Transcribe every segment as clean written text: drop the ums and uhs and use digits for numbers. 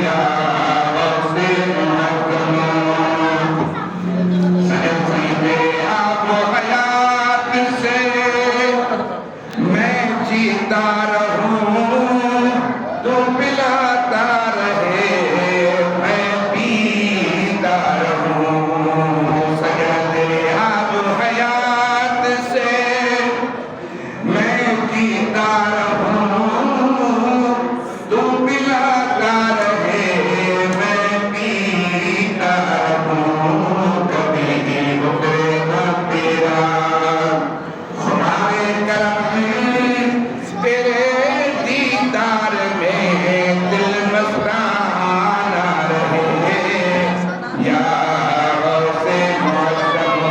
या गौसे मुअज़्ज़म। सजदे आप हयात से मैं जीता रहूं, तू पिलाता रहे मैं पीता रहूं। सजदे आप हयात से मैं जीता रहूं, तू पिलाता रहे मैं पीता रहूं। कभी उतरेगा तेरा हमारे करम में, तेरे दीदार में दिल मस्ताना रहे या गौसे मुअज़्ज़म।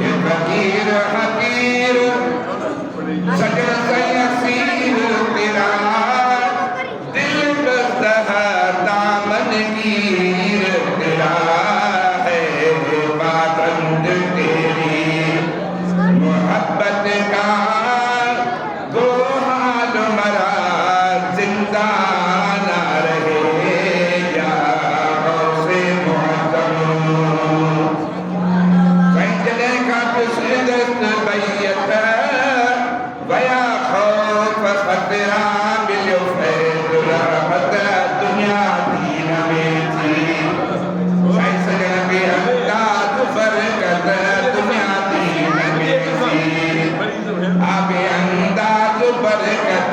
ये फकीर हकीर सजदा यसीर तेरा दिल बस्ता दामन गिर तेरा है पाबंद तेरी मोहब्बत का दो हाल मरा जिंदा ना रहे या गौसे मुअज़्ज़म। फैजले का तुसदस्त बैयत वया खौफ खतरा मिलो फैज रहमत दुनिया दीन में थी। फैसले के अंदाज बरकत दुनिया दीन में थी। आगे अंदाज बरकत